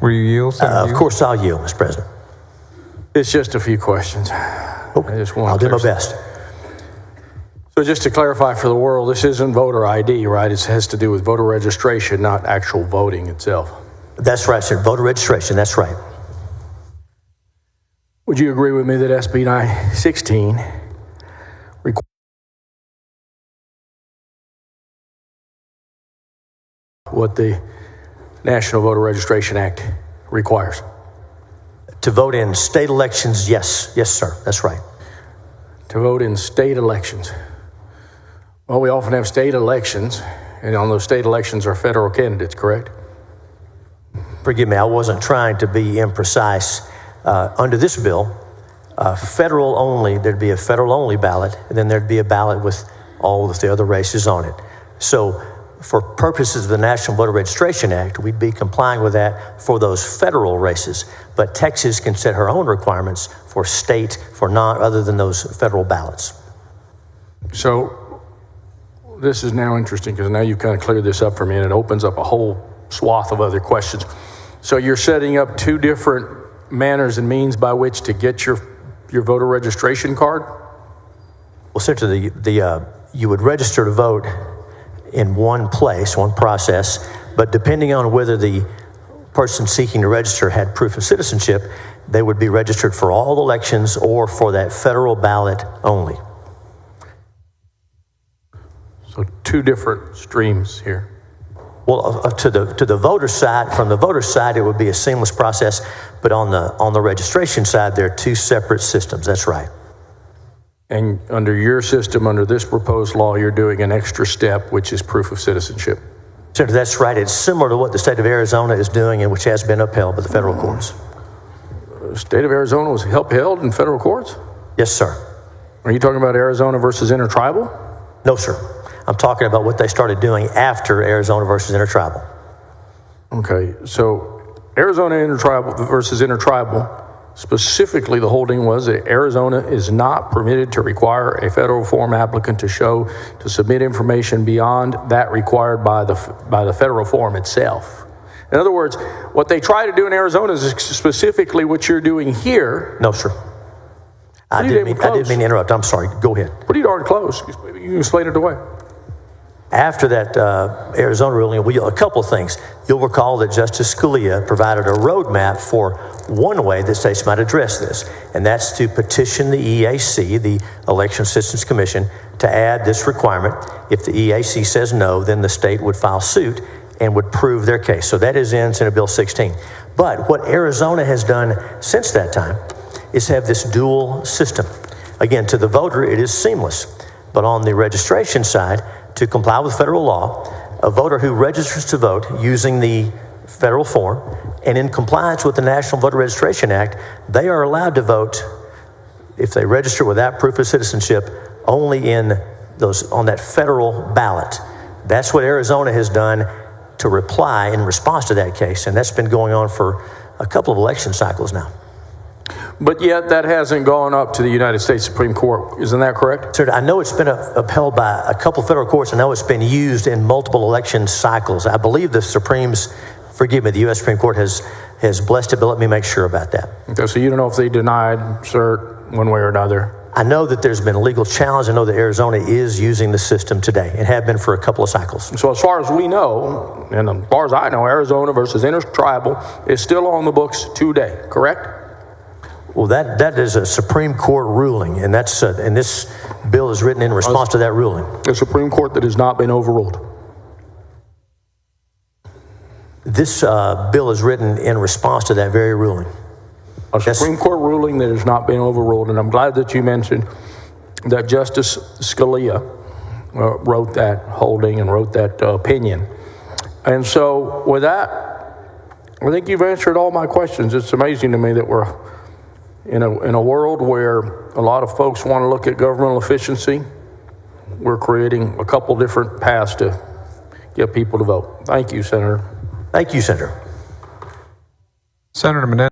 Will you yield, Senator Of Hughes? course I'll yield, Mr. President. It's just a few questions. Okay. I'll do my best. So just to clarify for the world, this isn't voter ID, right? It has to do with voter registration, not actual voting itself. That's right, sir. Voter registration, that's right. Would you agree with me that SB 916 requires what the National Voter Registration Act requires? To vote in state elections, yes. Yes, sir. That's right. To vote in state elections. Well, we often have state elections, and on those state elections are federal candidates, correct? Forgive me, I wasn't trying to be imprecise. Under this bill, federal only, there'd be a federal only ballot, and then there'd be a ballot with all of the other races on it. So for purposes of the National Voter Registration Act, we'd be complying with that for those federal races. But Texas can set her own requirements for state, for non other than those federal ballots. So this is now interesting because now you've kind of cleared this up for me, and it opens up a whole swath of other questions. So you're setting up two different manners and means by which to get your voter registration card? Well, essentially, you would register to vote in one place, one process, but depending on whether the person seeking to register had proof of citizenship, they would be registered for all elections or for that federal ballot only. So two different streams here. Well, to the voter side, from the voter side, it would be a seamless process, but on the registration side, there are two separate systems. That's right. And under your system, under this proposed law, you're doing an extra step, which is proof of citizenship. Senator, that's right. It's similar to what the state of Arizona is doing, and which has been upheld by the federal courts. The state of Arizona was upheld in federal courts? Yes, sir. Are you talking about Arizona versus Intertribal? No, sir. I'm talking about what they started doing after Arizona versus Intertribal. Okay, so Arizona versus Intertribal, specifically the holding was that Arizona is not permitted to require a federal form applicant to submit information beyond that required by the federal form itself. In other words, what they try to do in Arizona is specifically what you're doing here. No, sir. I didn't mean to interrupt. I'm sorry. Go ahead. Pretty darn close. Maybe you can explain it away. After that Arizona ruling, a couple of things. You'll recall that Justice Scalia provided a roadmap for one way that states might address this, and that's to petition the EAC, the Election Assistance Commission, to add this requirement. If the EAC says no, then the state would file suit and would prove their case. So that is in Senate Bill 16. But what Arizona has done since that time is have this dual system. Again, to the voter, it is seamless. But on the registration side, to comply with federal law, a voter who registers to vote using the federal form and in compliance with the National Voter Registration Act, they are allowed to vote if they register without proof of citizenship only on that federal ballot. That's what Arizona has done to reply in response to that case, and that's been going on for a couple of election cycles now. But yet that hasn't gone up to the United States Supreme Court. Isn't that correct? Sir, I know it's been upheld by a couple of federal courts. I know it's been used in multiple election cycles. I believe the the U.S. Supreme Court has blessed it, but let me make sure about that. Okay, so you don't know if they denied cert one way or another? I know that there's been a legal challenge. I know that Arizona is using the system today and have been for a couple of cycles. So as far as we know, and as far as I know, Arizona versus Intertribal is still on the books today, correct? Well, that is a Supreme Court ruling, and and this bill is written in response to that ruling. A Supreme Court that has not been overruled. This bill is written in response to that very ruling. A Supreme Court ruling that has not been overruled, and I'm glad that you mentioned that Justice Scalia wrote that holding and wrote that opinion. And so with that, I think you've answered all my questions. It's amazing to me that we're in a world where a lot of folks want to look at governmental efficiency. We're creating a couple different paths to get people to vote. Thank you, Senator. Thank you, Senator. Senator Menendez.